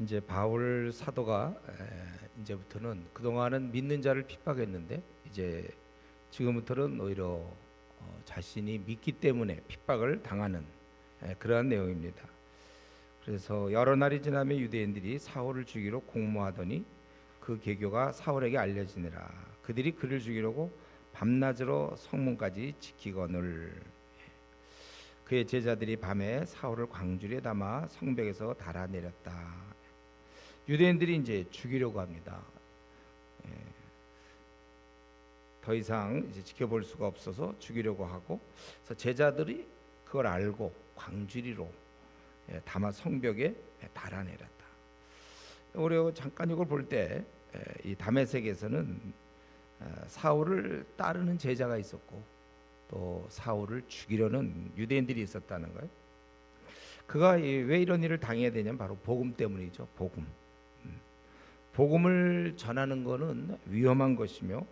이제 바울 사도가 이제부터는 그동안은 믿는 자를 핍박했는데 이제 지금부터는 오히려 자신이 믿기 때문에 핍박을 당하는 그러한 내용입니다. 그래서 여러 날이 지나며 유대인들이 사울을 죽이러 공모하더니 그 계교가 사울에게 알려지니라. 그들이 그를 죽이려고 밤낮으로 성문까지 지키거늘. 그의 제자들이 밤에 사울을 광주리에 담아 성벽에서 달아내렸다. 유대인들이 이제 죽이려고 합니다. 예, 더 이상 이제 지켜볼 수가 없어서 죽이려고 하고, 그래서 제자들이 그걸 알고 광주리로 담아 성벽에 달아내렸다. 우리 잠깐 이걸 볼 때 이 다메섹에서는 사울을 따르는 제자가 있었고 또 사울을 죽이려는 유대인들이 있었다는 거예요. 그가 왜 이런 일을 당해야 되냐면 바로 복음 때문이죠. 복음. 복음을 전하는 것은 위험한 것이며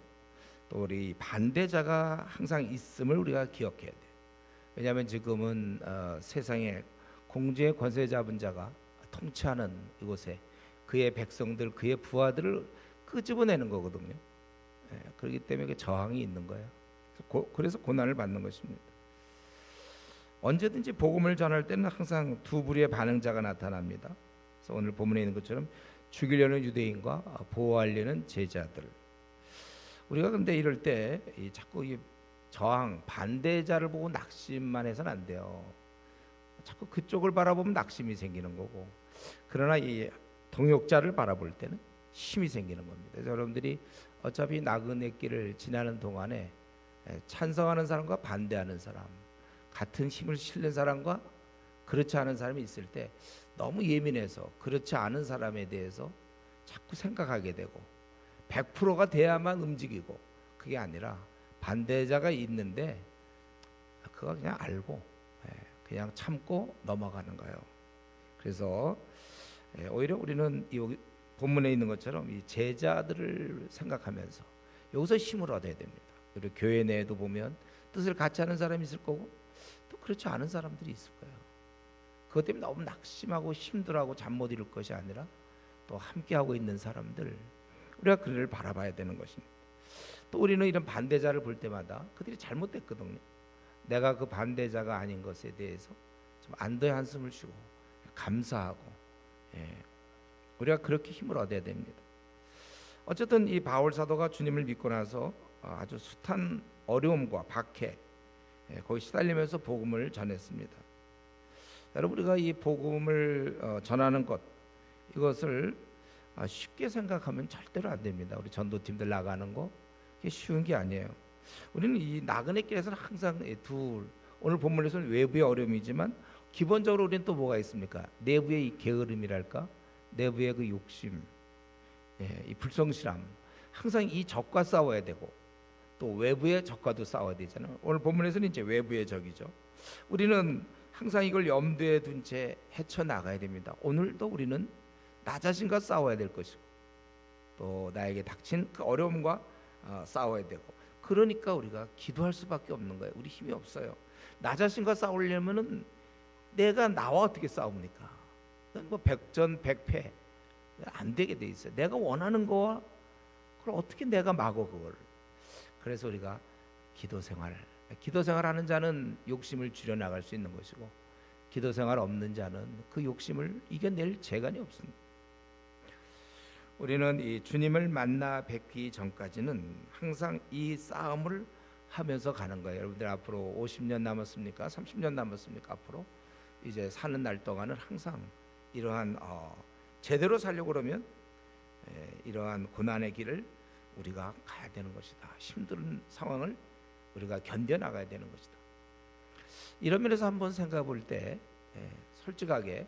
또 우리 반대자가 항상 있음을 우리가 기억해야 돼. 왜냐하면 지금은 세상에 공주의 권세 잡은 자가 통치하는 이곳에 그의 백성들, 그의 부하들을 끄집어내는 거거든요. 그렇기 때문에 그 저항이 있는 거예요. 그래서 고난을 받는 것입니다. 언제든지 복음을 전할 때는 항상 두 부류의 반응자가 나타납니다. 그래서 오늘 본문에 있는 것처럼 죽이려는 유대인과 보호하려는 제자들. 우리가 근데 이럴 때 자꾸 이 저항, 반대자를 보고 낙심만 해서는 안 돼요. 자꾸 그쪽을 바라보면 낙심이 생기는 거고, 그러나 이 동역자를 바라볼 때는 힘이 생기는 겁니다. 여러분들이 어차피 나그네 길을 지나는 동안에 찬성하는 사람과 반대하는 사람, 같은 힘을 실는 사람과 그렇지 않은 사람이 있을 때 너무 예민해서 그렇지 않은 사람에 대해서 자꾸 생각하게 되고 100%가 돼야만 움직이고, 그게 아니라 반대자가 있는데 그거 그냥 알고 그냥 참고 넘어가는 거예요. 그래서 오히려 우리는 이 본문에 있는 것처럼 이 제자들을 생각하면서 여기서 힘을 얻어야 됩니다. 우리 교회 내에도 보면 뜻을 같이 하는 사람이 있을 거고 또 그렇지 않은 사람들이 있을 거예요. 그것 때문에 너무 낙심하고 힘들어하고 잠 못 이룰 것이 아니라 또 함께하고 있는 사람들, 우리가 그를 바라봐야 되는 것입니다. 또 우리는 이런 반대자를 볼 때마다 그들이 잘못됐거든요. 내가 그 반대자가 아닌 것에 대해서 좀 안도의 한숨을 쉬고 감사하고, 우리가 그렇게 힘을 얻어야 됩니다. 어쨌든 이 바울 사도가 주님을 믿고 나서 아주 숱한 어려움과 박해, 거기 시달리면서 복음을 전했습니다. 여러분, 우리가 이 복음을 전하는 것, 이것을 쉽게 생각하면 절대로 안 됩니다. 우리 전도팀들 나가는 거 그게 쉬운 게 아니에요. 우리는 이 나그네 길에서는 항상 오늘 본문에서는 외부의 어려움이지만 기본적으로 우리는 또 뭐가 있습니까? 내부의 이 게으름이랄까, 내부의 그 욕심, 이 불성실함, 항상 이 적과 싸워야 되고 또 외부의 적과도 싸워야 되잖아요. 오늘 본문에서는 이제 외부의 적이죠. 우리는 항상 이걸 염두에 둔 채 헤쳐나가야 됩니다. 오늘도 우리는 나 자신과 싸워야 될 것이고 또 나에게 닥친 그 어려움과 싸워야 되고, 그러니까 우리가 기도할 수밖에 없는 거예요. 우리 힘이 없어요. 나 자신과 싸우려면은 내가 나와 어떻게 싸웁니까? 뭐 백전백패 안 되게 돼 있어요. 내가 원하는 거와 그걸 어떻게 내가 막어 그걸. 그래서 우리가 기도 생활하는 자는 욕심을 줄여 나갈 수 있는 것이고, 기도 생활 없는 자는 그 욕심을 이겨낼 재간이 없습니다. 우리는 이 주님을 만나 뵙기 전까지는 항상 이 싸움을 하면서 가는 거예요. 여러분들 앞으로 50년 남았습니까? 30년 남았습니까? 앞으로 이제 사는 날 동안은 항상 이러한 제대로 살려고 그러면 이러한 고난의 길을 우리가 가야 되는 것이다. 힘든 상황을 우리가 견뎌나가야 되는 것이다. 이런 면에서 한번 생각해 볼 때 솔직하게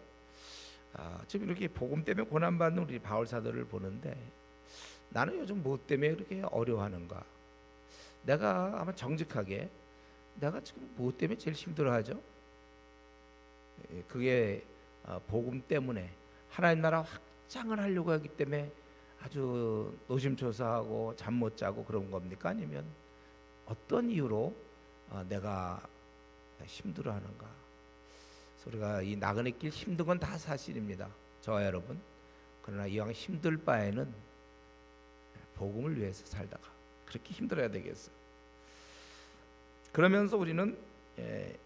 지금 이렇게 복음 때문에 고난받는 우리 바울 사도를 보는데 나는 요즘 무엇 때문에 이렇게 어려워하는가? 내가 아마 정직하게 내가 지금 무엇 때문에 제일 힘들어하죠? 그게 복음 때문에 하나님 나라 확장을 하려고 하기 때문에 아주 노심초사하고 잠 못 자고 그런 겁니까? 아니면 어떤 이유로 내가 힘들어하는가? 그래서 우리가 이 나그네 길 힘든 건 다 사실입니다. 저와 여러분, 그러나 이왕 힘들 바에는 복음을 위해서 살다가 그렇게 힘들어야 되겠어. 그러면서 우리는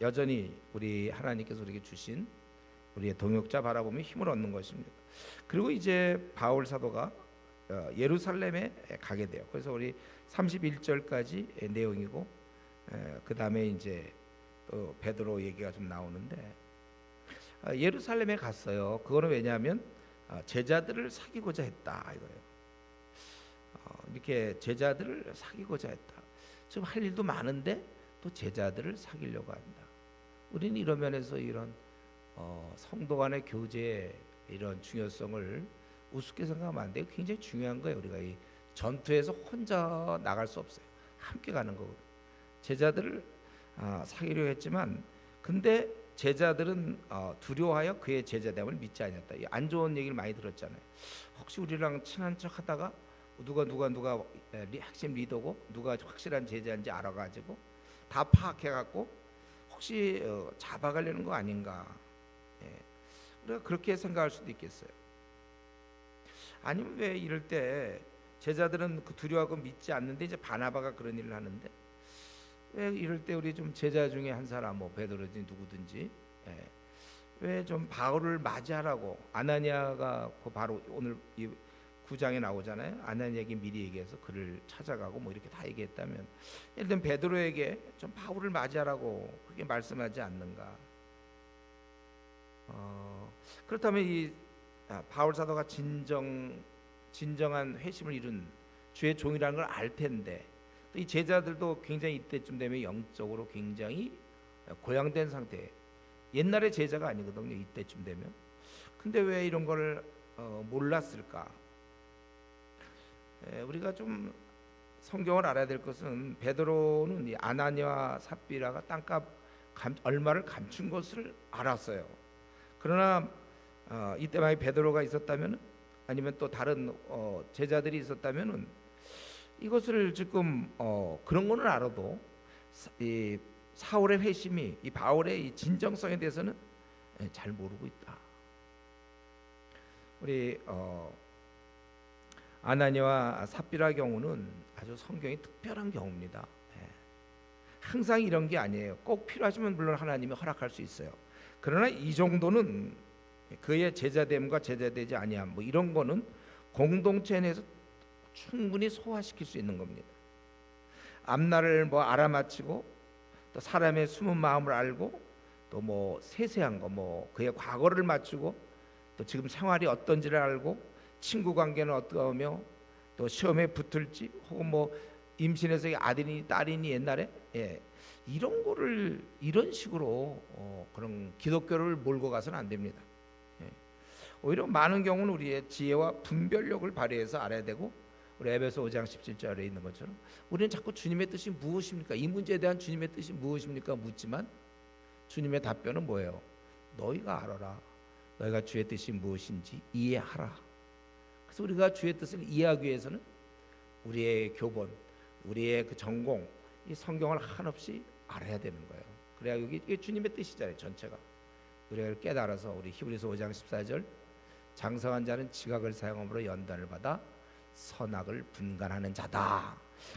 여전히 우리 하나님께서 우리에게 주신 우리의 동역자 바라보며 힘을 얻는 것입니다. 그리고 이제 바울 사도가 예루살렘에 가게 돼요. 그래서 우리 31절까지 내용이고, 그 다음에 이제 또 베드로 얘기가 좀 나오는데, 예루살렘에 갔어요. 그거는 왜냐하면 제자들을 사귀고자 했다 이거예요. 이렇게 제자들을 사귀고자 했다. 지금 할 일도 많은데 또 제자들을 사귀려고 한다. 우리는 이런 면에서 이런 성도 간의 교제의 이런 중요성을 우습게 생각하면 안 돼요. 굉장히 중요한 거예요. 우리가 이 전투에서 혼자 나갈 수 없어요. 함께 가는 거거든요. 제자들을 사귀려 했지만, 근데 제자들은 두려워하여 그의 제자됨을 믿지 않았다. 안 좋은 얘기를 많이 들었잖아요. 혹시 우리랑 친한 척 하다가 누가 핵심 리더고 누가 확실한 제자인지 알아가지고 다 파악해갖고 혹시 잡아가려는 거 아닌가. 우리가 그렇게 생각할 수도 있겠어요. 아니면 왜 이럴 때 제자들은 그 두려워하고 믿지 않는데 이제 바나바가 그런 일을 하는데, 왜 이럴 때 우리 좀 제자 중에 한 사람, 뭐 베드로든지 누구든지 왜 좀 바울을 맞이하라고, 아나니아가 그 바로 오늘 이 9장에 나오잖아요. 아나니아에게 미리 얘기해서 그를 찾아가고 뭐 이렇게 다 얘기했다면, 예를 들면 베드로에게 좀 바울을 맞이하라고 그렇게 말씀하지 않는가. 그렇다면 이 바울 사도가 진정한 회심을 이룬 주의 종이라는 걸 알 텐데, 또 이 제자들도 굉장히 이때쯤 되면 영적으로 굉장히 고양된 상태, 옛날의 제자가 아니거든요. 이때쯤 되면. 근데 왜 이런 걸 몰랐을까? 우리가 좀 성경을 알아야 될 것은, 베드로는 이 아나니아와 삽비라가 땅값 얼마를 감춘 것을 알았어요. 그러나 이때 만약 베드로가 있었다면, 아니면 또 다른 제자들이 있었다면은 이것을 지금 그런 거는 알아도 이 사울의 회심이, 이 바울의 이 진정성에 대해서는 잘 모르고 있다. 우리 아나니아와 삽비라 경우는 아주 성경이 특별한 경우입니다. 항상 이런 게 아니에요. 꼭 필요하시면 물론 하나님이 허락할 수 있어요. 그러나 이 정도는 그의 제자됨과 제자되지 아니함, 뭐 이런 거는 공동체 내에서 충분히 소화시킬 수 있는 겁니다. 앞날을 뭐 알아맞히고, 또 사람의 숨은 마음을 알고, 또 뭐 세세한 거, 뭐 그의 과거를 맞추고, 또 지금 생활이 어떤지를 알고, 친구 관계는 어떠며, 또 시험에 붙을지, 혹은 뭐 임신해서 아들이니 딸이니 옛날에 이런 거를 이런 식으로 그런 기독교를 몰고 가서는 안 됩니다. 오히려 많은 경우는 우리의 지혜와 분별력을 발휘해서 알아야 되고, 우리 에베소 5장 17절에 있는 것처럼 우리는 자꾸 주님의 뜻이 무엇입니까? 이 문제에 대한 주님의 뜻이 무엇입니까? 묻지만 주님의 답변은 뭐예요? 너희가 알아라. 너희가 주의 뜻이 무엇인지 이해하라. 그래서 우리가 주의 뜻을 이해하기 위해서는 우리의 교본, 우리의 그 전공, 이 성경을 한없이 알아야 되는 거예요. 그래야 이게 주님의 뜻이잖아요. 전체가. 우리가 깨달아서, 우리 히브리서 5장 14절, 장성한 자는 지각을 사용함으로 연단을 받아 선악을 분간하는 자다.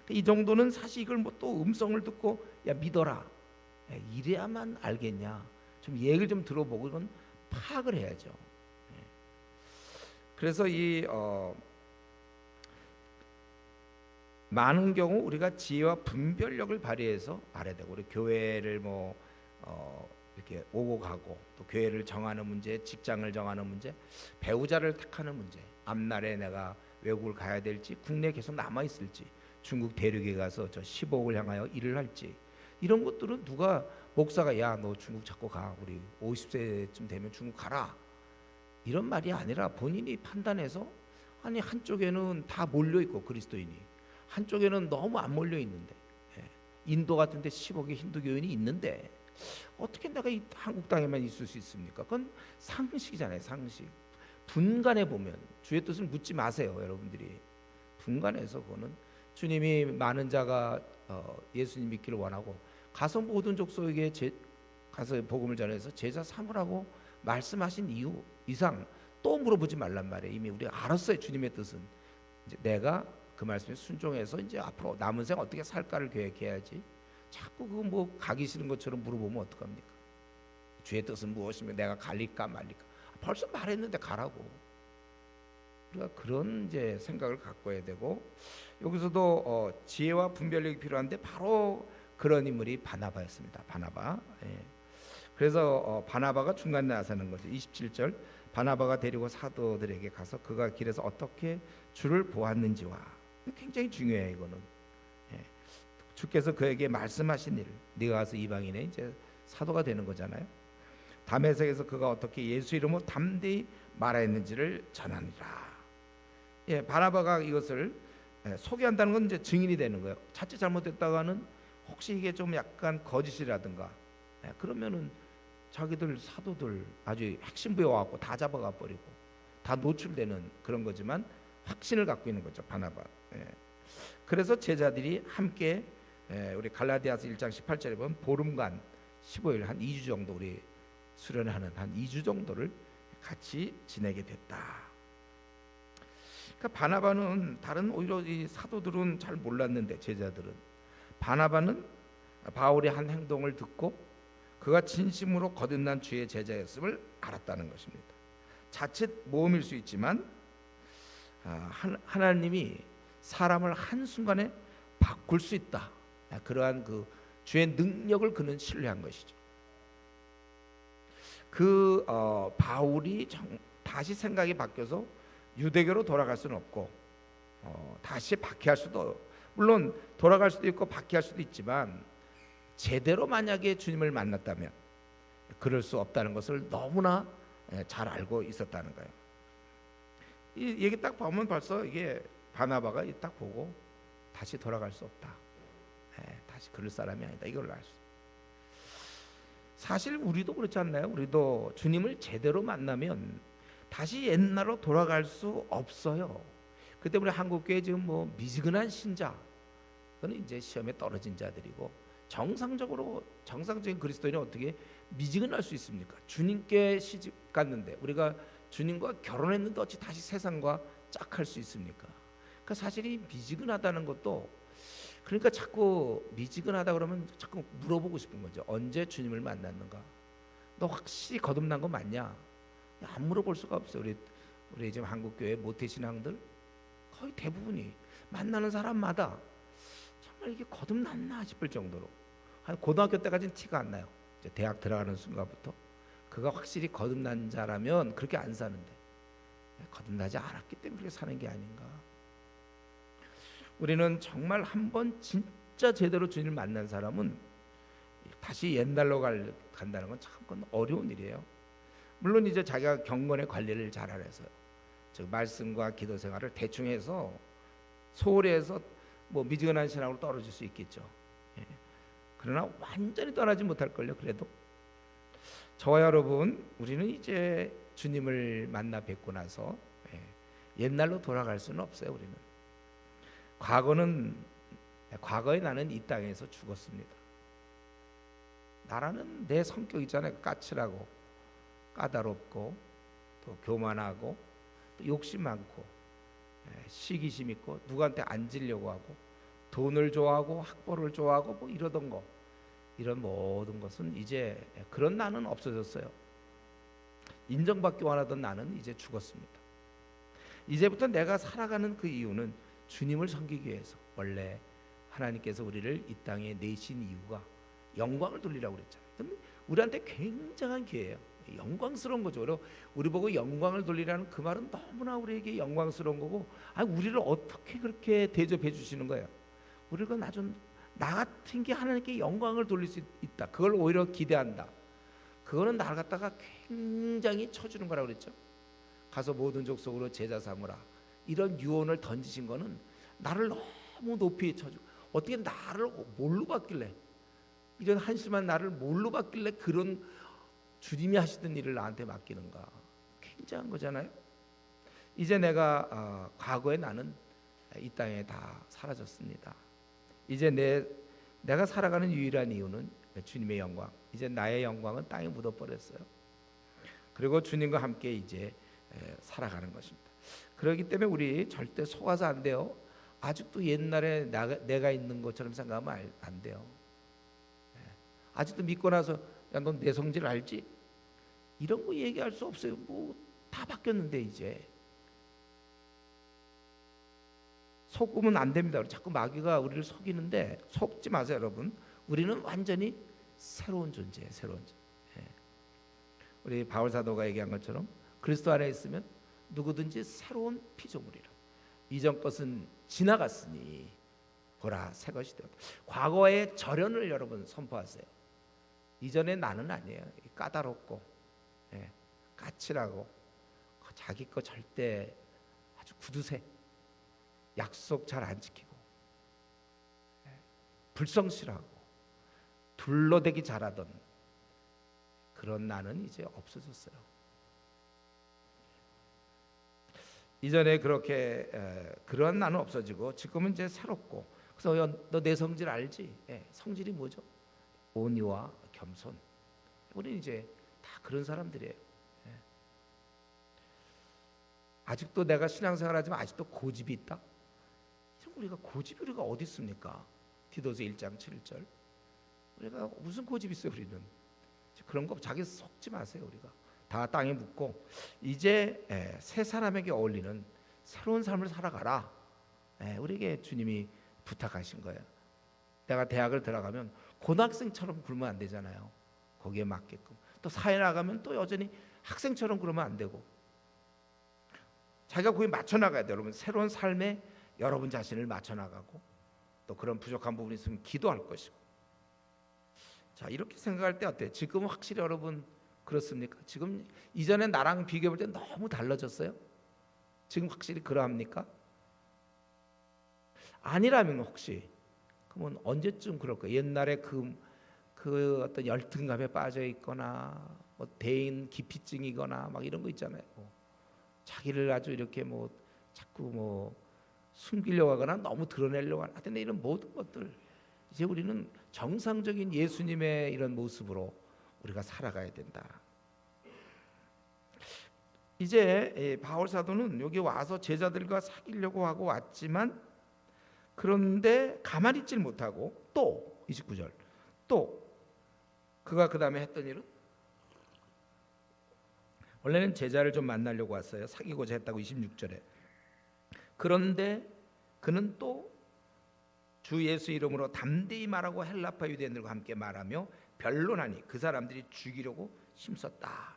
이 정도는 사실 이걸 뭐 또 음성을 듣고 야 믿어라, 이래야만 알겠냐, 좀 얘기를 좀 들어보고 이건 파악을 해야죠. 그래서 이 많은 경우 우리가 지혜와 분별력을 발휘해서 알아야 되고, 우리 교회를 뭐 이렇게 오고 가고, 또 교회를 정하는 문제, 직장을 정하는 문제, 배우자를 택하는 문제, 앞날에 내가 외국을 가야 될지, 국내에 계속 남아 있을지, 중국 대륙에 가서 저 15억을 향하여 일을 할지, 이런 것들은 누가 목사가 야 너 중국 자꾸 가, 우리 50세쯤 되면 중국 가라, 이런 말이 아니라 본인이 판단해서, 아니 한쪽에는 다 몰려 있고 그리스도인이, 한쪽에는 너무 안 몰려 있는데, 인도 같은 데 10억의 힌두교인이 있는데 어떻게 내가 이 한국 땅에만 있을 수 있습니까? 그건 상식이잖아요. 상식. 분간해 보면, 주의 뜻을 묻지 마세요, 여러분들이. 분간해서 그거는 주님이 많은 자가 예수님 믿기를 원하고 가서 모든 족속에게 가서 복음을 전해서 제자 삼으라고 말씀하신 이유 이상 또 물어보지 말란 말이에요. 이미 우리가 알았어요. 주님의 뜻은 이제 내가 그 말씀에 순종해서 이제 앞으로 남은 생 어떻게 살까를 계획해야지. 자꾸 그 뭐 가기 싫은 것처럼 물어보면 어떡합니까? 주의 뜻은 무엇이며 내가 갈릴까 말릴까? 벌써 말했는데 가라고. 우리가 그런 이제 생각을 갖고야 되고, 여기서도 지혜와 분별력이 필요한데 바로 그런 인물이 바나바였습니다. 바나바. 예. 그래서 바나바가 중간에 나서는 거죠. 27절 바나바가 데리고 사도들에게 가서 그가 길에서 어떻게 주를 보았는지와, 굉장히 중요해요. 이거는 예. 주께서 그에게 말씀하신 일, 네가 가서 이방인의 이제 사도가 되는 거잖아요. 다메섹에서 그가 어떻게 예수 이름으로 담대히 말하였는지를 전하니라. 예, 바나바가 이것을 소개한다는 건 이제 증인이 되는 거예요. 자칫 잘못했다가는 혹시 이게 좀 약간 거짓이라든가 그러면은 자기들 사도들 아주 핵심부에 와갖고 다 잡아가 버리고 다 노출되는 그런 거지만 확신을 갖고 있는 거죠. 바나바. 그래서 제자들이 함께 우리 갈라디아서 1장 18절에 보면 보름간 15일 한 2주 정도 우리 수련하는 한 2주 정도를 같이 지내게 됐다. 그러니까 바나바는 다른 오히려 이 사도들은 잘 몰랐는데 제자들은 바나바는 바울의 한 행동을 듣고 그가 진심으로 거듭난 주의 제자였음을 알았다는 것입니다. 자칫 모험일 수 있지만 하나님이 사람을 한순간에 바꿀 수 있다. 그러한 그 주의 능력을 그는 신뢰한 것이죠. 바울이 다시 생각이 바뀌어서 유대교로 돌아갈 수는 없고 다시 박해할 수도, 물론 돌아갈 수도 있고 박해할 수도 있지만 제대로 만약에 주님을 만났다면 그럴 수 없다는 것을 너무나 잘 알고 있었다는 거예요. 이 얘기 딱 보면 벌써 이게 바나바가 딱 보고 다시 돌아갈 수 없다. 다시 그럴 사람이 아니다. 이걸 알 수. 사실 우리도 그렇지 않나요? 우리도 주님을 제대로 만나면 다시 옛날로 돌아갈 수 없어요. 그때 우리 한국교회 지금 뭐 미지근한 신자, 그는 이제 시험에 떨어진 자들이고 정상적인 그리스도인이 어떻게 미지근할 수 있습니까? 주님께 시집 갔는데 우리가 주님과 결혼했는데 어찌 다시 세상과 짝할 수 있습니까? 그러니까 사실 이 미지근하다는 것도, 그러니까 자꾸 미지근하다 그러면 자꾸 물어보고 싶은 거죠. 언제 주님을 만났는가? 너 확실히 거듭난 거 맞냐? 안 물어볼 수가 없어요. 우리 지금 한국 교회 모태 신앙들 거의 대부분이 만나는 사람마다 정말 이게 거듭났나 싶을 정도로, 한 고등학교 때까지는 티가 안 나요. 이제 대학 들어가는 순간부터 그가 확실히 거듭난 자라면 그렇게 안 사는데 거듭나지 않았기 때문에 그렇게 사는 게 아닌가. 우리는 정말 한번 진짜 제대로 주님을 만난 사람은 다시 옛날로 간다는 건 참 어려운 일이에요. 물론 이제 자기가 경건의 관리를 잘 알아서요. 즉 말씀과 기도 생활을 대충 해서 소홀히 해서 뭐 미지근한 신앙으로 떨어질 수 있겠죠. 그러나 완전히 떠나지 못할걸요. 그래도 저와 여러분, 우리는 이제 주님을 만나 뵙고 나서 옛날로 돌아갈 수는 없어요. 우리는 과거에 나는 이 땅에서 죽었습니다. 나라는 내 성격 있잖아요. 까칠하고 까다롭고 또 교만하고 또 욕심 많고 시기심 있고 누구한테 앉으려고 하고 돈을 좋아하고 학벌을 좋아하고 뭐 이러던 거, 이런 모든 것은 이제 그런 나는 없어졌어요. 인정받기 원하던 나는 이제 죽었습니다. 이제부터 내가 살아가는 그 이유는 주님을 섬기기 위해서. 원래 하나님께서 우리를 이 땅에 내신 이유가 영광을 돌리라고 그랬잖아요. 근데 우리한테 굉장한 기회예요. 영광스러운 거죠. 우리 보고 영광을 돌리라는 그 말은 너무나 우리에게 영광스러운 거고, 우리를 어떻게 그렇게 대접해 주시는 거예요. 우리가 나 같은 게 하나님께 영광을 돌릴 수 있다. 그걸 오히려 기대한다. 그거는 나를 갖다가 굉장히 쳐주는 거라고 그랬죠. 가서 모든 족속으로 제자 삼으라. 이런 유언을 던지신 거는 나를 너무 높이 쳐주고, 어떻게 나를 뭘로 받길래, 이런 한심한 나를 뭘로 받길래 그런 주님이 하시던 일을 나한테 맡기는가. 굉장한 거잖아요. 이제 내가 과거에 나는 이 땅에 다 사라졌습니다. 이제 내가 살아가는 유일한 이유는 주님의 영광. 이제 나의 영광은 땅에 묻어버렸어요. 그리고 주님과 함께 이제 살아가는 것입니다. 그렇기 때문에 우리 절대 속아서 안 돼요. 아직도 옛날에 내가 있는 것처럼 생각하면 안 돼요. 아직도 믿고 나서 야, 넌 내 성질 알지? 이런 거 얘기할 수 없어요. 뭐 다 바뀌었는데 이제 속으면 안 됩니다. 자꾸 마귀가 우리를 속이는데 속지 마세요, 여러분. 우리는 완전히 새로운 존재예요. 새로운 존재. 우리 바울 사도가 얘기한 것처럼 그리스도 안에 있으면 누구든지 새로운 피조물이라. 이전 것은 지나갔으니 보라 새 것이 되었다. 과거의 절연을 여러분 선포하세요. 이전의 나는 아니에요. 까다롭고 까칠하고 자기 거 절대 아주 구두쇠, 약속 잘 안 지키고 불성실하고 둘러대기 잘하던 그런 나는 이제 없어졌어요. 이전에 그렇게 그런 나는 없어지고 지금은 이제 새롭고. 그래서 너 내 성질 알지? 성질이 뭐죠? 온유와 겸손. 우리는 이제 다 그런 사람들이에요. 아직도 내가 신앙생활하지만 아직도 고집이 있다? 우리가 우리가 어디 있습니까? 디도서 1장 7절. 우리가 무슨 고집이 있어요? 우리는 그런 거 자기 속지 마세요. 우리가 다 땅에 묻고 이제 새 사람에게 어울리는 새로운 삶을 살아가라. 우리에게 주님이 부탁하신 거예요. 내가 대학을 들어가면 고등학생처럼 굴면 안 되잖아요. 거기에 맞게끔. 또 사회 나가면 또 여전히 학생처럼 그러면 안 되고 자기가 거기에 맞춰 나가야 돼요. 여러분 새로운 삶에 여러분 자신을 맞춰 나가고 또 그런 부족한 부분이 있으면 기도할 것이고. 자, 이렇게 생각할 때 어때요? 지금 확실히 여러분 그렇습니까? 지금 이전에 나랑 비교해 볼 때 너무 달라졌어요? 지금 확실히 그러합니까? 아니라면 혹시 그러면 언제쯤 그럴까? 옛날에 그 어떤 열등감에 빠져 있거나 뭐 대인 기피증이거나 막 이런 거 있잖아요. 자기를 아주 이렇게 뭐 자꾸 뭐 숨기려고 하거나 너무 드러내려고 하는 하여튼 이런 모든 것들 이제 우리는 정상적인 예수님의 이런 모습으로 우리가 살아가야 된다. 이제 바울 사도는 여기 와서 제자들과 사귀려고 하고 왔지만 그런데 가만히 있질 못하고 또 29절 또 그가 그 다음에 했던 일은 원래는 제자를 좀 만나려고 왔어요. 사귀고자 했다고 26절에. 그런데 그는 또 주 예수 이름으로 담대히 말하고 헬라파 유대인들과 함께 말하며 변론하니 그 사람들이 죽이려고 힘썼다.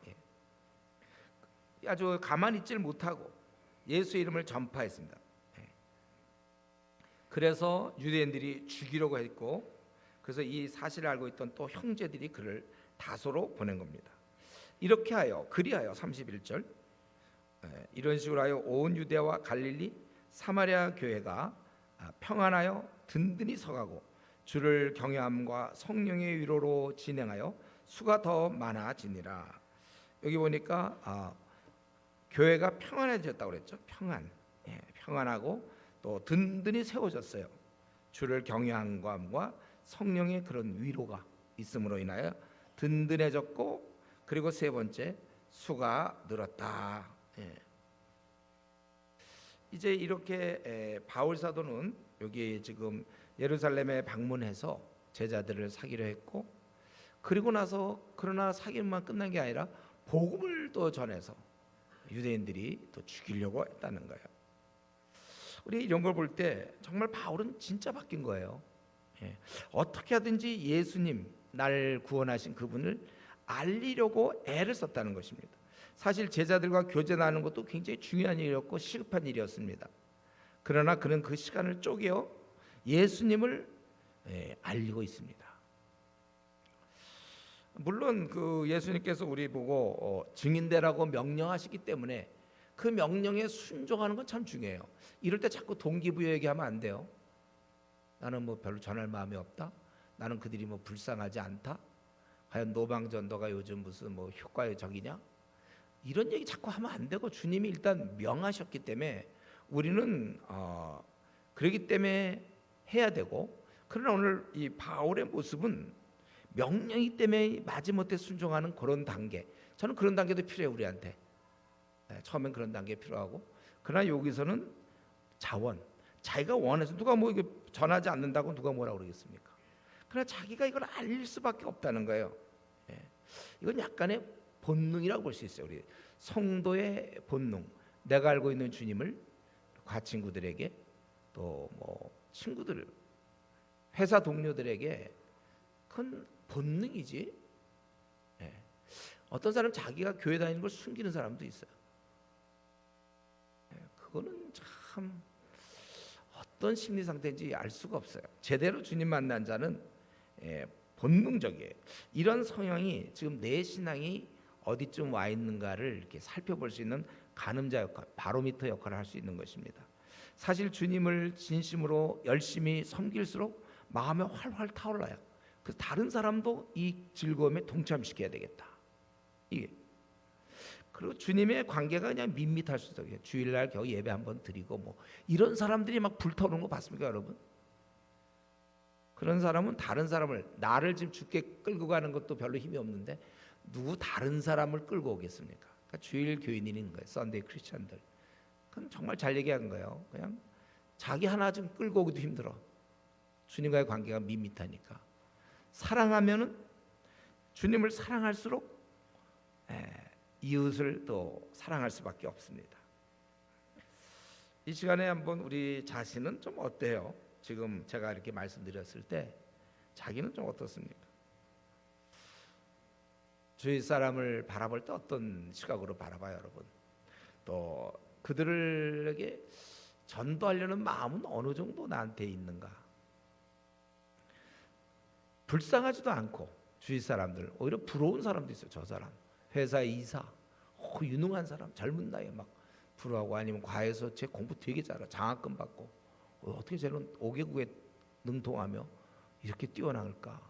아주 가만히 있질 못하고 예수 이름을 전파했습니다. 그래서 유대인들이 죽이려고 했고 그래서 이 사실을 알고 있던 또 형제들이 그를 다소로 보낸 겁니다. 이렇게 하여 그리하여 31절 이런 식으로 하여 온 유대와 갈릴리 사마리아 교회가 평안하여 든든히 서가고 주를 경외함과 성령의 위로로 진행하여 수가 더 많아지니라. 여기 보니까 교회가 평안해졌다고 그랬죠. 평안하고 또 든든히 세워졌어요. 주를 경외함과 성령의 그런 위로가 있음으로 인하여 든든해졌고 그리고 세 번째 수가 늘었다. 이제 이렇게 바울 사도는 여기 지금 예루살렘에 방문해서 제자들을 사귀려 했고 그리고 나서 그러나 사귀기만 끝난 게 아니라 복음을 또 전해서 유대인들이 또 죽이려고 했다는 거예요. 우리 이런 걸 볼 때 정말 바울은 진짜 바뀐 거예요. 어떻게 하든지 예수님 날 구원하신 그분을 알리려고 애를 썼다는 것입니다. 사실 제자들과 교제 나누는 것도 굉장히 중요한 일이었고 시급한 일이었습니다. 그러나 그는 그 시간을 쪼개어 예수님을 알리고 있습니다. 물론 그 예수님께서 우리 보고 증인되라고 명령하시기 때문에 그 명령에 순종하는 건 참 중요해요. 이럴 때 자꾸 동기부여 얘기하면 안 돼요. 나는 뭐 별로 전할 마음이 없다. 나는 그들이 뭐 불쌍하지 않다. 과연 노방전도가 요즘 무슨 뭐 효과적이냐? 이런 얘기 자꾸 하면 안 되고 주님이 일단 명하셨기 때문에 우리는 그러기 때문에 해야 되고 그러나 오늘 이 바울의 모습은 명령이기 때문에 마지못해 순종하는 그런 단계. 저는 그런 단계도 필요해요 우리한테. 처음엔 그런 단계 필요하고, 그러나 여기서는 자원, 자기가 원해서 누가 뭐 이게 전하지 않는다고 누가 뭐라 그러겠습니까? 그러나 자기가 이걸 알릴 수밖에 없다는 거예요. 예. 이건 약간의 본능이라고 볼 수 있어요. 우리 성도의 본능. 내가 알고 있는 주님을 과친구들에게 또 뭐 친구들, 회사 동료들에게 그건 본능이지. 예. 어떤 사람 자기가 교회 다니는 걸 숨기는 사람도 있어요. 예. 그거는 참 어떤 심리 상태인지 알 수가 없어요. 제대로 주님 만난 자는 본능적이에요. 이런 성향이 지금 내 신앙이 어디쯤 와 있는가를 이렇게 살펴볼 수 있는 가늠자 역할, 바로미터 역할을 할 수 있는 것입니다. 사실 주님을 진심으로 열심히 섬길수록 마음에 활활 타올라요. 그래서 다른 사람도 이 즐거움에 동참시켜야 되겠다. 이게 그리고 주님의 관계가 그냥 밋밋할 수도 있어요. 주일날 겨우 예배 한번 드리고 뭐 이런 사람들이 막 불타오르는 거 봤습니까, 여러분? 그런 사람은 다른 사람을, 나를 지금 죽게 끌고 가는 것도 별로 힘이 없는데 누구 다른 사람을 끌고 오겠습니까? 그러니까 주일 교인인 거예요. 썬데이 크리스천들. 그건 정말 잘 얘기한 거예요. 그냥 자기 하나 좀 끌고 오기도 힘들어. 주님과의 관계가 밋밋하니까. 사랑하면은 주님을 사랑할수록 이웃을 또 사랑할 수밖에 없습니다. 이 시간에 한번 우리 자신은 좀 어때요? 지금 제가 이렇게 말씀드렸을 때 자기는 좀 어떻습니까? 주위 사람을 바라볼 때 어떤 시각으로 바라봐요, 여러분? 또 그들에게 전도하려는 마음은 어느 정도 나한테 있는가? 불쌍하지도 않고 주위 사람들 오히려 부러운 사람도 있어요. 저 사람 회사 이사, 유능한 사람, 젊은 나이에 막 부러워하고, 아니면 과에서 제 공부 되게 잘하, 장학금 받고 어떻게 저런 5개국에 능통하며 이렇게 뛰어나올까?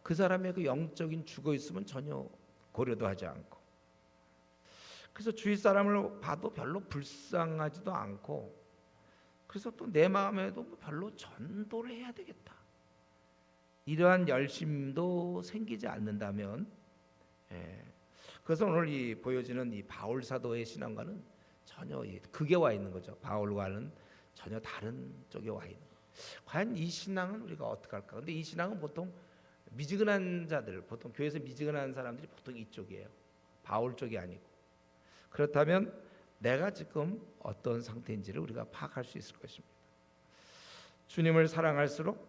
그 사람의 그 영적인 죽어 있으면 전혀 고려도 하지 않고, 그래서 주위 사람을 봐도 별로 불쌍하지도 않고, 그래서 또 내 마음에도 별로 전도를 해야 되겠다, 이러한 열심도 생기지 않는다면, 그래서 오늘 이 보여지는 이 바울 사도의 신앙과는 전혀 극에 와 있는 거죠. 바울과는 전혀 다른 쪽에 와 있는 거예요. 과연 이 신앙은 우리가 어떻게 할까? 근데 이 신앙은 보통 미지근한 자들, 보통 교회에서 미지근한 사람들이 보통 이쪽이에요. 바울 쪽이 아니고. 그렇다면 내가 지금 어떤 상태인지를 우리가 파악할 수 있을 것입니다. 주님을 사랑할수록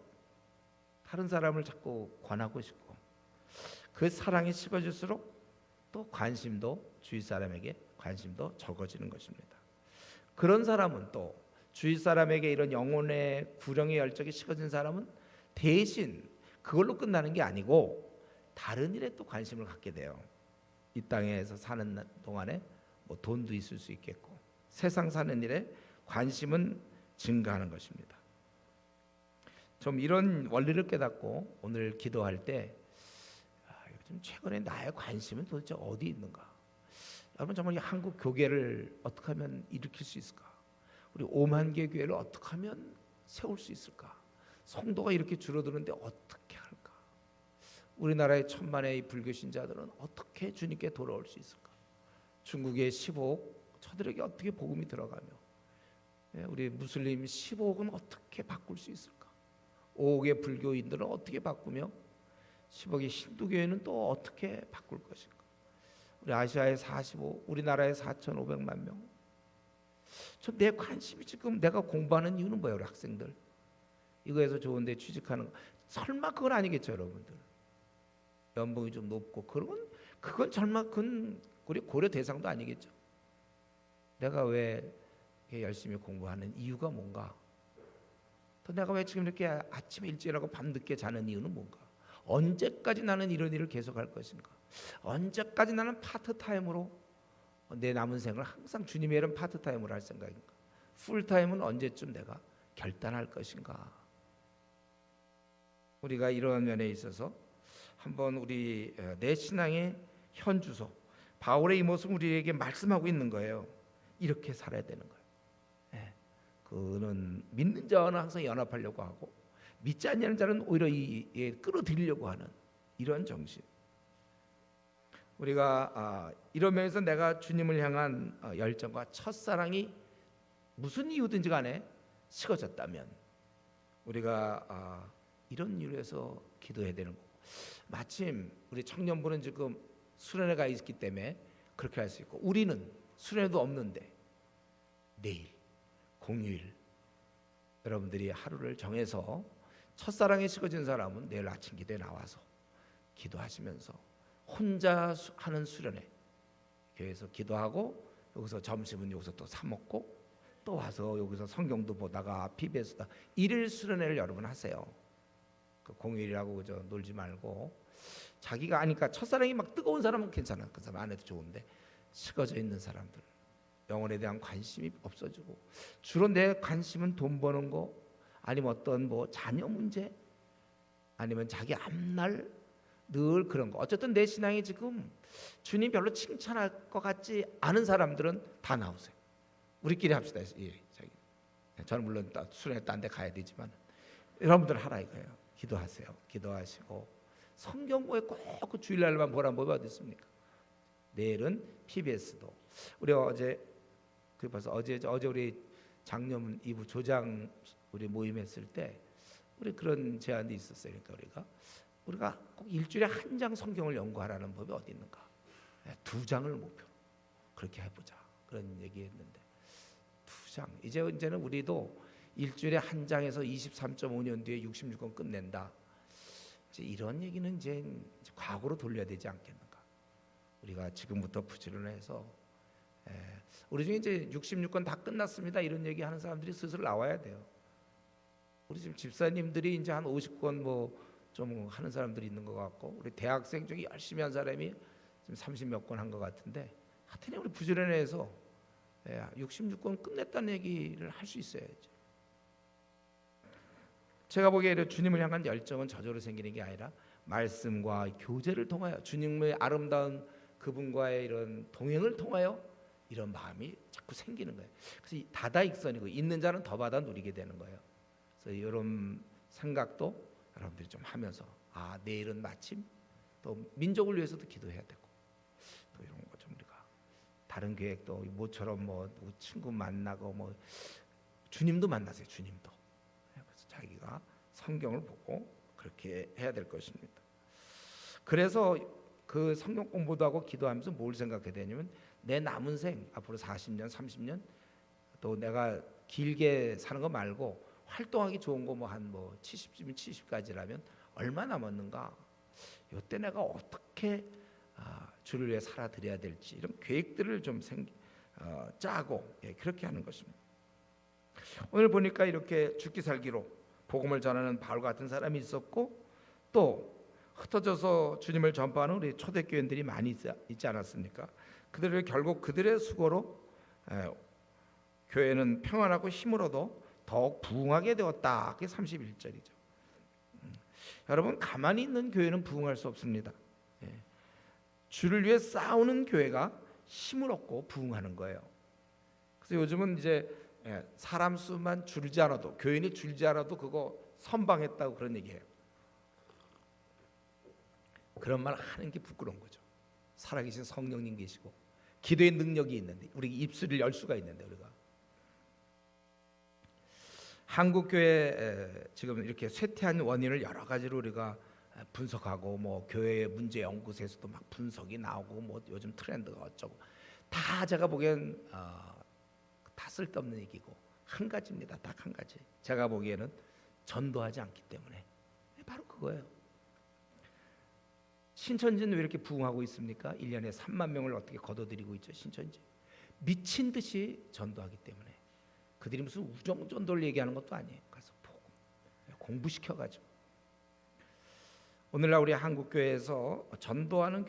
다른 사람을 자꾸 권하고 싶고, 그 사랑이 식어질수록 또 관심도, 주위 사람에게 관심도 적어지는 것입니다. 그런 사람은 또 주위 사람에게 이런 영혼의 구령의 열정이 식어진 사람은 대신 그걸로 끝나는 게 아니고 다른 일에 또 관심을 갖게 돼요. 이 땅에서 사는 동안에 뭐 돈도 있을 수 있겠고, 세상 사는 일에 관심은 증가하는 것입니다. 좀 이런 원리를 깨닫고 오늘 기도할 때 좀 최근에 나의 관심은 도대체 어디 있는가? 여러분, 정말 이 한국 교계를 어떻게 하면 일으킬 수 있을까? 우리 5만 개 교회를 어떻게 하면 세울 수 있을까? 성도가 이렇게 줄어드는데 어떻게 할까? 우리나라의 천만의 불교 신자들은 어떻게 주님께 돌아올 수 있을까? 중국의 15억 저들에게 어떻게 복음이 들어가며, 우리 무슬림 15억은 어떻게 바꿀 수 있을까? 5억의 불교인들은 어떻게 바꾸며 10억의 힌두교회는 또 어떻게 바꿀 것인가? 우리 아시아의 45, 우리나라의 4,500만 명. 저 내 관심이 지금, 내가 공부하는 이유는 뭐예요, 우리 학생들? 이거에서 좋은데 취직하는 거. 설마 그건 아니겠죠, 여러분들? 연봉이 좀 높고 그건 설마 그건 우리 고려 대상도 아니겠죠? 내가 왜 이렇게 열심히 공부하는 이유가 뭔가? 또 내가 왜 지금 이렇게 아침에 일찍 일하고 밤늦게 자는 이유는 뭔가? 언제까지 나는 이런 일을 계속할 것인가? 언제까지 나는 파트타임으로 내 남은 생을 항상 주님의 이런 파트타임으로 할 생각인가? 풀타임은 언제쯤 내가 결단할 것인가? 우리가 이러한 면에 있어서 한번 우리 내 신앙의 현주소, 바울의 이 모습 우리에게 말씀하고 있는 거예요. 이렇게 살아야 되는 거예요. 그는 믿는 자와는 항상 연합하려고 하고, 믿지 않는 자는 오히려 끌어들이려고 하는 이런 정신. 우리가 이런 면에서 내가 주님을 향한 열정과 첫사랑이 무슨 이유든지 간에 식어졌다면 우리가 이런 이유로 해서 기도해야 되는 거고, 마침 우리 청년부는 지금 수련회 가 있기 때문에 그렇게 할 수 있고, 우리는 수련회도 없는데 내일 공휴일 여러분들이 하루를 정해서 첫사랑에 식어진 사람은 내일 아침 기도에 나와서 기도하시면서 혼자 하는 수련회, 교회에서 기도하고 여기서 점심은 여기서 또 사 먹고 또 와서 여기서 성경도 보다가 PBS다 일일 수련회를 여러분 하세요. 그 공휴일이라고 그저 놀지 말고, 자기가 아니까 첫사랑이 막 뜨거운 사람은 괜찮아, 그 사람 안 해도 좋은데 식어져 있는 사람들 영혼에 대한 관심이 없어지고, 주로 내 관심은 돈 버는 거, 아니면 어떤 뭐 자녀 문제, 아니면 자기 앞날 늘 그런 거. 어쨌든 내 신앙이 지금 주님 별로 칭찬할 것 같지 않은 사람들은 다 나오세요. 우리끼리 합시다. 예, 저는 물론 수련회 딴 데 가야 되지만 여러분들 하라 이거예요. 기도하세요. 기도하시고 성경고에 꼭 주일날만 보란 법이 어디 있습니까? 내일은 PBS도 우리 어제 어제 우리 장로문 2부 조장 우리 모임했을 때 우리 그런 제안이 있었어요. 그러니까 우리가 꼭 일주일에 한 장 성경을 연구하라는 법이 어디 있는가? 2장을 목표로 그렇게 해보자 그런 얘기했는데 2장 이제는 우리도 일주일에 한 장에서 23.5년 뒤에 66권 끝낸다. 이제 이런 얘기는 이제 과거로 돌려야 되지 않겠는가? 우리가 지금부터 부지런해서 우리 중에 이제 66권 다 끝났습니다 이런 얘기하는 사람들이 슬슬 나와야 돼요. 우리 지금 집사님들이 이제 한 50권 뭐 좀 하는 사람들이 있는 것 같고, 우리 대학생 중에 열심히 한 사람이 지금 30몇 권 한 것 같은데, 하여튼 우리 부지런해서 66권 끝냈다는 얘기를 할 수 있어야죠. 제가 보기에 주님을 향한 열정은 저절로 생기는 게 아니라 말씀과 교제를 통하여 주님의 아름다운 그분과의 이런 동행을 통하여 이런 마음이 자꾸 생기는 거예요. 그래서 이 다다익선이고 있는 자는 더 받아 누리게 되는 거예요. 그래서 이런 생각도 여러분들이 좀 하면서 내일은 마침 또 민족을 위해서도 기도해야 되고 또 이런 거 좀 우리가 다른 계획도 모처럼 뭐 친구 만나고 뭐 주님도 만나세요. 주님도. 그래서 자기가 성경을 보고 그렇게 해야 될 것입니다. 그래서 그 성경 공부도 하고 기도하면서 뭘 생각해야 되냐면 내 남은 생 앞으로 40년 30년 또 내가 길게 사는 거 말고 활동하기 좋은 거 뭐 한 70이면 70까지라면 얼마 남았는가? 이때 내가 어떻게 주를 위해 살아드려야 될지 이런 계획들을 좀 짜고 그렇게 하는 것입니다. 오늘 보니까 이렇게 죽기 살기로 복음을 전하는 바울 같은 사람이 있었고, 또 흩어져서 주님을 전파하는 우리 초대교인들이 많이 있지 않았습니까? 그들을 결국 그들의 수고로 교회는 평안하고 힘을 얻어 더욱 부흥하게 되었다. 그게 31절이죠. 여러분, 가만히 있는 교회는 부흥할 수 없습니다. 주를 위해 싸우는 교회가 힘을 얻고 부흥하는 거예요. 그래서 요즘은 이제 사람 수만 줄지 않아도, 교인이 줄지 않아도 그거 선방했다고 그런 얘기해요. 그런 말 하는 게 부끄러운 거죠. 살아계신 성령님 계시고 기도의 능력이 있는데, 우리 입술을 열 수가 있는데, 우리가 한국 교회 지금 이렇게 쇠퇴한 원인을 여러 가지로 우리가 분석하고, 뭐 교회 문제 연구소에서도 막 분석이 나오고, 뭐 요즘 트렌드가 어쩌고, 다 제가 보기엔 다 쓸데없는 얘기고 한 가지입니다. 딱 한 가지. 제가 보기에는 전도하지 않기 때문에. 바로 그거예요. 신천지는 왜 이렇게 부흥하고 있습니까? 1년에 3만 명을 어떻게 거둬들이고 있죠. 신천지 미친 듯이 전도하기 때문에. 그들이 무슨 우정전도를 얘기하는 것도 아니에요. 가서 공부시켜가지고. 오늘날 우리 한국교회에서 전도하는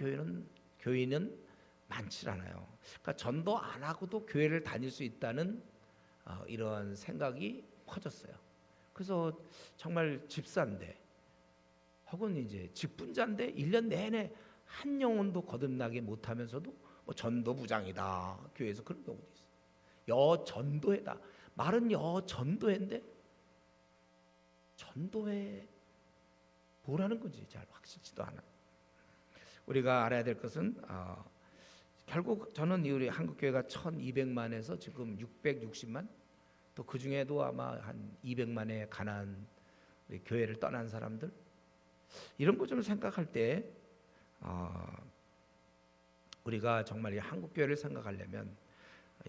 교인은 많지 않아요. 그러니까 전도 안 하고도 교회를 다닐 수 있다는 이런 생각이 퍼졌어요. 그래서 정말 집사인데 혹은 이제 직분자인데 1년 내내 한 영혼도 거듭나게 못하면서도 뭐 전도부장이다. 교회에서 그런 경우도 있어요. 여전도회다. 말은 여전도회인데 전도회 뭐라는 건지 잘 확실치도 않아요. 우리가 알아야 될 것은 결국 저는 우리 한국교회가 1200만에서 지금 660만, 또 그 중에도 아마 한 200만의 가난한 우리 교회를 떠난 사람들, 이런 것 좀 생각할 때 우리가 정말 이 한국교회를 생각하려면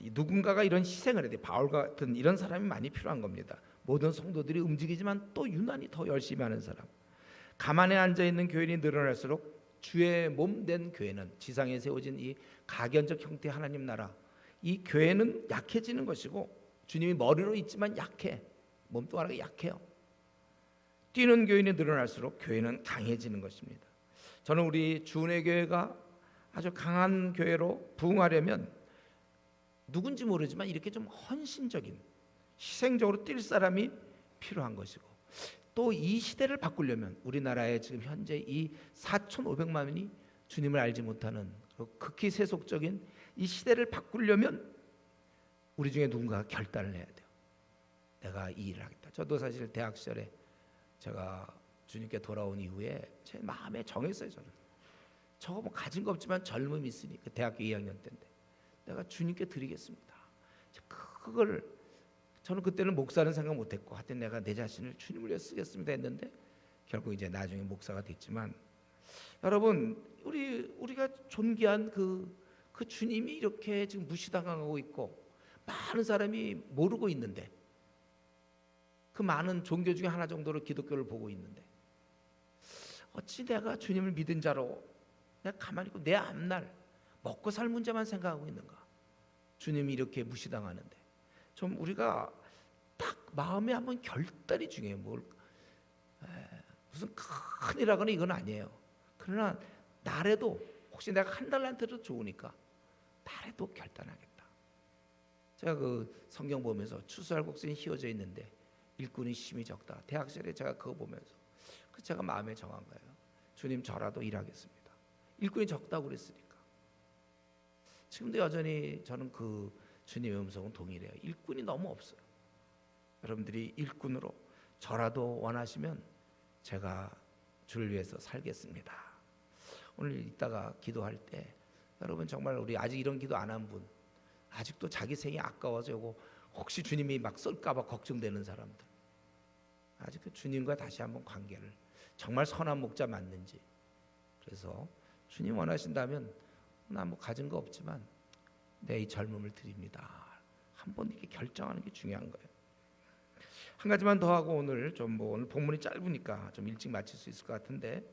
누군가가 이런 희생을 해야 돼. 바울 같은 이런 사람이 많이 필요한 겁니다. 모든 성도들이 움직이지만 또 유난히 더 열심히 하는 사람. 가만히 앉아있는 교인이 늘어날수록 주의 몸 된 교회는, 지상에 세워진 이 가견적 형태의 하나님 나라, 이 교회는 약해지는 것이고, 주님이 머리로 있지만 약해, 몸뚱아리가 약해요. 뛰는 교인이 늘어날수록 교회는 강해지는 것입니다. 저는 우리 주은혜 교회가 아주 강한 교회로 부흥하려면 누군지 모르지만 이렇게 좀 헌신적인, 희생적으로 뛸 사람이 필요한 것이고, 또 이 시대를 바꾸려면 우리나라에 지금 현재 이 4,500만이 주님을 알지 못하는 극히 세속적인 이 시대를 바꾸려면 우리 중에 누군가가 결단을 해야 돼요. 내가 이 일을 하겠다. 저도 사실 대학 시절에 제가 주님께 돌아온 이후에 제 마음에 정했어요. 저는 저거 뭐 가진 거 없지만 젊음이 있으니, 그 대학교 2학년 때인데 내가 주님께 드리겠습니다. 그걸 저는 그때는 목사는 생각 못했고, 하여튼 내가 내 자신을 주님을 위해 쓰겠습니다 했는데, 결국 이제 나중에 목사가 됐지만, 여러분 우리가 존귀한 그 주님이 이렇게 지금 무시당하고 있고 많은 사람이 모르고 있는데, 그 많은 종교 중에 하나 정도로 기독교를 보고 있는데, 어찌 내가 주님을 믿은 자로 내가 가만히 있고 내 앞날 먹고 살 문제만 생각하고 있는가? 주님이 이렇게 무시당하는데. 좀 우리가 딱 마음에 한번 결단이 중요해요. 무슨 큰일하거나 이건 아니에요. 그러나 나래도 혹시 내가 한 달란트도 좋으니까 나래도 결단하겠다. 제가 그 성경 보면서 추수할 곡선이 휘어져 있는데 일꾼이 심히 적다. 대학 시절에 제가 그거 보면서 제가 마음에 정한 거예요. 주님, 저라도 일하겠습니다. 일꾼이 적다고 그랬으니까. 지금도 여전히 저는 그 주님의 음성은 동일해요. 일꾼이 너무 없어요. 여러분들이 일꾼으로 저라도 원하시면 제가 주를 위해서 살겠습니다. 오늘 이따가 기도할 때 여러분 정말 우리 아직 이런 기도 안 한 분, 아직도 자기 생이 아까워서 요거 혹시 주님이 막 쓸까봐 걱정되는 사람들, 아직 그 주님과 다시 한번 관계를, 정말 선한 목자 맞는지, 그래서 주님 원하신다면 나 뭐 가진 거 없지만 내 이 젊음을 드립니다. 한번 이렇게 결정하는 게 중요한 거예요. 한 가지만 더 하고 오늘 오늘 본문이 짧으니까 좀 일찍 마칠 수 있을 것 같은데,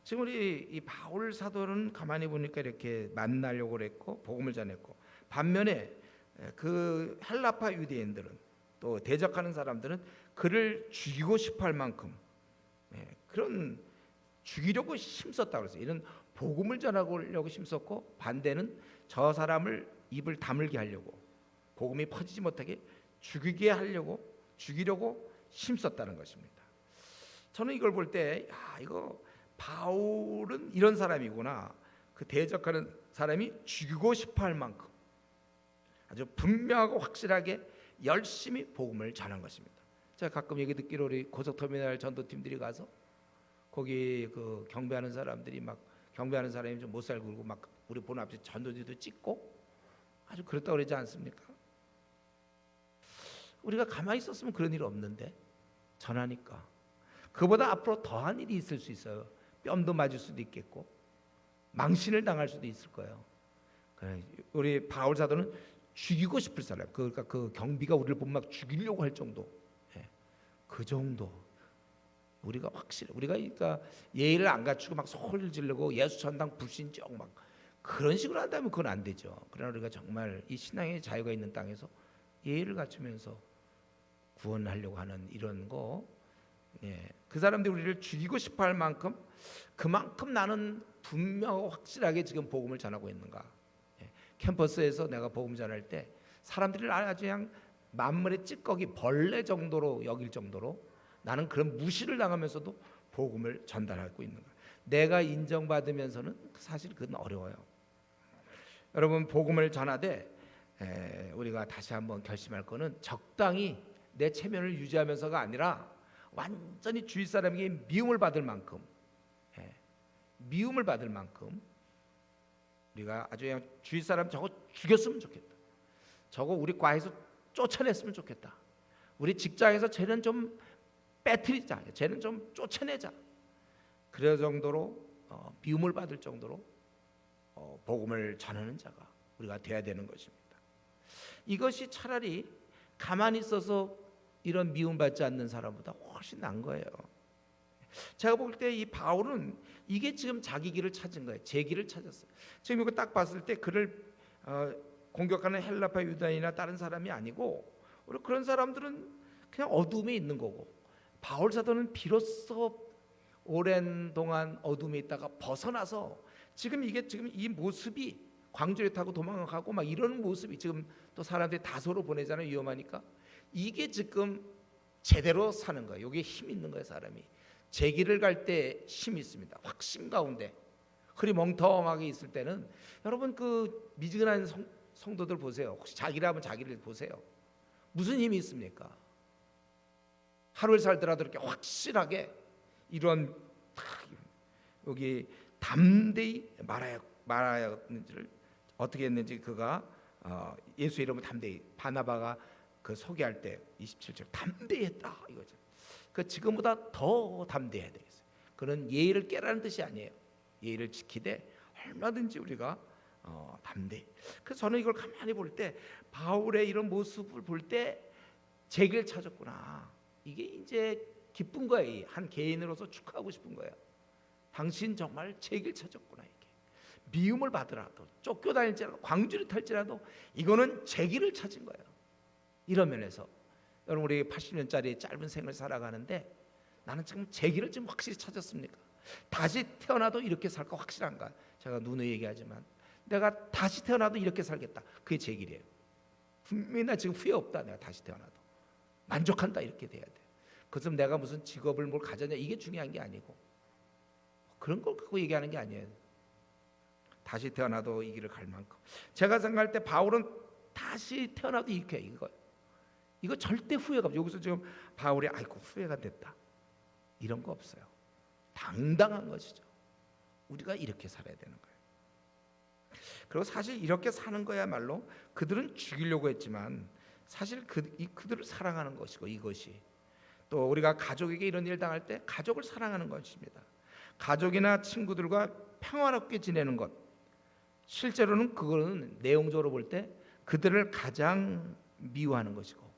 지금 우리 이 바울 사도는 가만히 보니까 이렇게 만나려고 그랬고 복음을 전했고, 반면에 그 헬라파 유대인들은, 또 대적하는 사람들은 그를 죽이고 싶어할 만큼 그런 죽이려고 힘썼다고 그랬어요. 이런 복음을 전하려고 힘썼고, 반대는 저 사람을 입을 다물게 하려고, 복음이 퍼지지 못하게 죽이게 하려고, 죽이려고 힘썼다는 것입니다. 저는 이걸 볼 때 이거 바울은 이런 사람이구나. 그 대적하는 사람이 죽이고 싶어할 만큼 아주 분명하고 확실하게 열심히 복음을 전한 것입니다. 제가 가끔 얘기 듣기로 우리 고속터미널 전도팀들이 가서 거기 그 경배하는 사람들이 막, 경배하는 사람이 좀 못살 굴고 막 우리 본 앞에 전도지도 찍고 아주 그렇다고 그러지 않습니까? 우리가 가만히 있었으면 그런 일 없는데 전하니까 그보다 앞으로 더한 일이 있을 수 있어요. 뺨도 맞을 수도 있겠고 망신을 당할 수도 있을 거예요. 우리 바울 사도는 죽이고 싶을 사람, 그러니까 그 경비가 우리를 보면 막 죽이려고 할 정도, 그 정도 우리가 확실해. 우리가 그러니까 예의를 안 갖추고 막 소리를 지르고 예수 전당 불신적 막 그런 식으로 한다면 그건 안 되죠. 그러나 우리가 정말 이 신앙의 자유가 있는 땅에서 예의를 갖추면서 구원하려고 하는 이런 거, 그 사람들이 우리를 죽이고 싶어할 만큼 그만큼 나는 분명하고 확실하게 지금 복음을 전하고 있는가. 캠퍼스에서 내가 복음 전할 때 사람들이 아주 그냥 만물의 찌꺼기 벌레 정도로 여길 정도로 나는 그런 무시를 당하면서도 복음을 전달하고 있는 거예요. 내가 인정받으면서는 사실 그건 어려워요. 여러분, 복음을 전하되 우리가 다시 한번 결심할 거는 적당히 내 체면을 유지하면서가 아니라 완전히 주위 사람에게 미움을 받을 만큼 미움을 받을 만큼 우리가 아주 그냥 주위 사람 저거 죽였으면 좋겠다. 저거 우리 과에서 쫓아냈으면 좋겠다. 우리 직장에서 쟤는 좀 빼뜨리자. 쟤는 좀 쫓아내자. 그럴 정도로 미움을 받을 정도로 복음을 전하는 자가 우리가 돼야 되는 것입니다. 이것이 차라리 가만히 있어서 이런 미움받지 않는 사람보다 훨씬 나은 거예요. 제가 볼 때 이 바울은 이게 지금 자기 길을 찾은 거예요. 제 길을 찾았어요. 지금 이거 딱 봤을 때 그를 공격하는 헬라파 유다인이나 다른 사람이 아니고 우리 그런 사람들은 그냥 어둠에 있는 거고, 바울 사도는 비로소 오랜 동안 어둠에 있다가 벗어나서 지금 이 모습이 광주에 타고 도망가고 막 이런 모습이 지금 또 사람들이 다소로 보내잖아요. 위험하니까. 이게 지금 제대로 사는 거예요. 여기에 힘 있는 거예요. 사람이 제 길을 갈 때 힘이 있습니다. 확신 가운데 흐리멍텅하게 있을 때는 여러분 그 미지근한 성도들 보세요. 혹시 자기라면 자기를 보세요. 무슨 힘이 있습니까? 하루를 살더라도 이렇게 확실하게 이런 여기 담대히 말하야 했는지를 어떻게 했는지 그가 예수 이름으로 담대히 바나바가 그 소개할 때 27절 담대히 했다 이거죠. 그 지금보다 더 담대해야 되겠어요. 그는 예의를 깨라는 뜻이 아니에요. 예의를 지키되 얼마든지 우리가 담대히. 그래서 저는 이걸 가만히 볼 때 바울의 이런 모습을 볼 때 제 길 찾았구나. 이게 이제 기쁜 거예요. 한 개인으로서 축하하고 싶은 거예요. 당신 정말 제 길 찾았구나. 이게 미움을 받으라도 쫓겨다닐지라도 광주를 탈지라도 이거는 제 길을 찾은 거예요. 이런 면에서 여러분 우리 80년짜리 짧은 생을 살아가는데 나는 지금 제 길을 지금 확실히 찾았습니까? 다시 태어나도 이렇게 살까 확실한가? 제가 누누이 얘기하지만 내가 다시 태어나도 이렇게 살겠다. 그게 제 길이에요. 분명히 나 지금 후회 없다. 내가 다시 태어나도 만족한다. 이렇게 돼야 돼. 그래서 내가 무슨 직업을 뭘 가졌냐 이게 중요한 게 아니고 그런 걸 갖고 얘기하는 게 아니에요. 다시 태어나도 이 길을 갈 만큼. 제가 생각할 때 바울은 다시 태어나도 이렇게 이거 절대 후회가 없어요. 여기서 지금 바울이 아이고 후회가 됐다 이런 거 없어요. 당당한 것이죠. 우리가 이렇게 살아야 되는 거예요. 그리고 사실 이렇게 사는 거야말로 그들은 죽이려고 했지만 사실 그들을 사랑하는 것이고 이것이 또 우리가 가족에게 이런 일 당할 때 가족을 사랑하는 것입니다. 가족이나 친구들과 평화롭게 지내는 것 실제로는 그거는 내용적으로 볼 때 그들을 가장 미워하는 것이고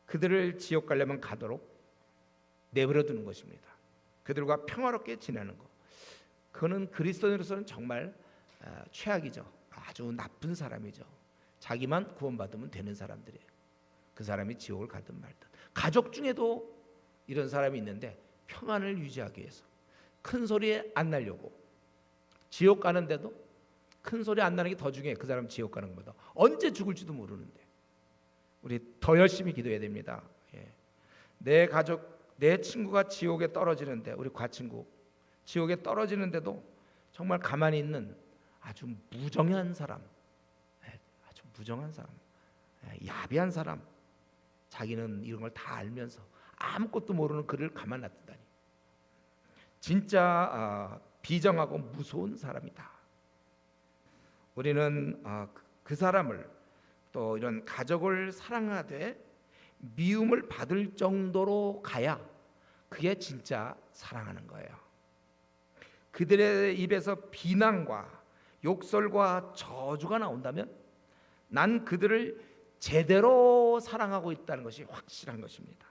그들을 지옥 가려면 가도록 내버려 두는 것입니다. 그들과 평화롭게 지내는 것 그는 그리스도인으로서는 정말 최악이죠. 아주 나쁜 사람이죠. 자기만 구원받으면 되는 사람들이에요. 그 사람이 지옥을 가든 말든. 가족 중에도 이런 사람이 있는데 평안을 유지하기 위해서 큰 소리에 안 나려고 지옥 가는데도 큰 소리 안 나는 게 더 중요해. 그 사람 지옥 가는 것보다. 언제 죽을지도 모르는데 우리 더 열심히 기도해야 됩니다. 내 가족, 내 친구가 지옥에 떨어지는데 우리 과친구 지옥에 떨어지는데도 정말 가만히 있는 아주 무정한 사람, 아주 무정한 사람, 야비한 사람, 자기는 이런 걸 다 알면서 아무것도 모르는 그를 가만 놔두다니 진짜 비정하고 무서운 사람이다. 우리는 그 사람을 또 이런 가족을 사랑하되 미움을 받을 정도로 가야 그게 진짜 사랑하는 거예요. 그들의 입에서 비난과 욕설과 저주가 나온다면 난 그들을 제대로 사랑하고 있다는 것이 확실한 것입니다.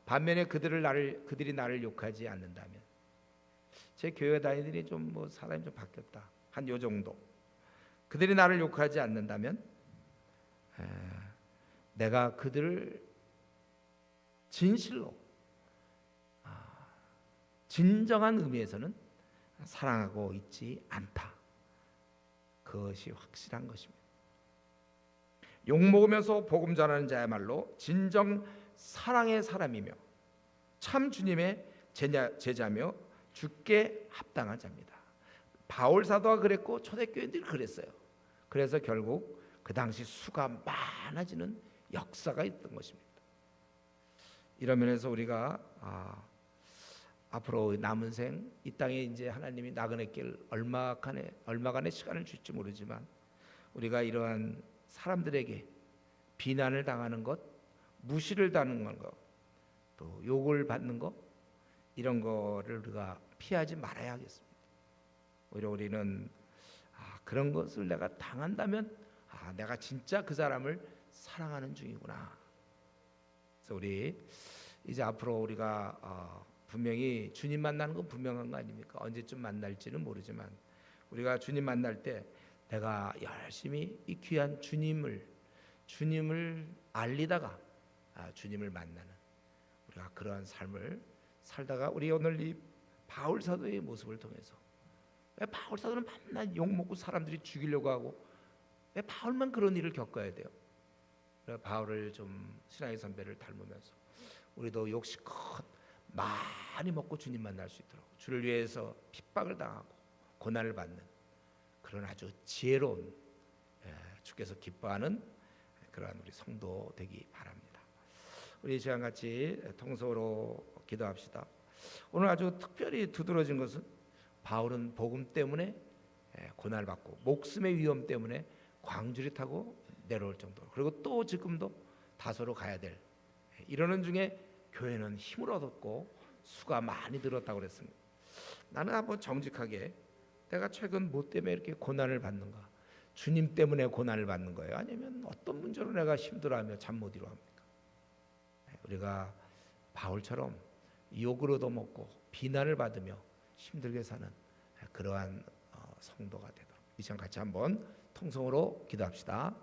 반면에 그들이 나를 욕하지 않는다면 제 교회 다니들이 좀 뭐 사람이 좀 바뀌었다 한 요 정도 그들이 나를 욕하지 않는다면 내가 그들을 진실로 진정한 의미에서는 사랑하고 있지 않다. 그것이 확실한 것입니다. 욕먹으면서 복음 전하는 자야말로 진정 사랑의 사람이며 참 주님의 제자며 주께 합당한 자입니다. 바울 사도가 그랬고 초대교인들이 그랬어요. 그래서 결국 그 당시 수가 많아지는 역사가 있던 것입니다. 이런 면에서 우리가 앞으로 남은 생 이 땅에 이제 하나님이 나그네 길 얼마간의 시간을 줄지 모르지만 우리가 이러한 사람들에게 비난을 당하는 것, 무시를 당하는 것, 또 욕을 받는 것, 이런 거를 우리가 피하지 말아야 하겠습니다. 오히려 우리는 그런 것을 내가 당한다면 내가 진짜 그 사람을 사랑하는 중이구나. 그래서 우리 이제 앞으로 우리가 분명히 주님 만나는 건 분명한 거 아닙니까? 언제쯤 만날지는 모르지만 우리가 주님 만날 때 내가 열심히 이 귀한 주님을 알리다가 주님을 만나는 우리가 그러한 삶을 살다가 우리 오늘 이 바울 사도의 모습을 통해서 왜 바울 사도는 맨날 욕먹고 사람들이 죽이려고 하고 왜 바울만 그런 일을 겪어야 돼요? 바울을 좀 신앙의 선배를 닮으면서 우리도 욕심껏 많이 먹고 주님 만날 수 있도록 주를 위해서 핍박을 당하고 고난을 받는 그런 아주 지혜로운 주께서 기뻐하는 그러한 우리 성도 되기 바랍니다. 우리 시간 같이 통성으로 기도합시다. 오늘 아주 특별히 두드러진 것은 바울은 복음 때문에 고난을 받고 목숨의 위험 때문에 광주리 타고 내려올 정도로 그리고 또 지금도 다소로 가야 될 이러는 중에 교회는 힘을 얻었고 수가 많이 늘었다고 그랬습니다. 나는 한번 정직하게 내가 최근 뭐 때문에 이렇게 고난을 받는가? 주님 때문에 고난을 받는 거예요? 아니면 어떤 문제로 내가 힘들어하며 잠 못 이루합니까? 우리가 바울처럼 욕을 얻어먹고 비난을 받으며 힘들게 사는 그러한 성도가 되도록 이 시간 같이 한번 통성으로 기도합시다.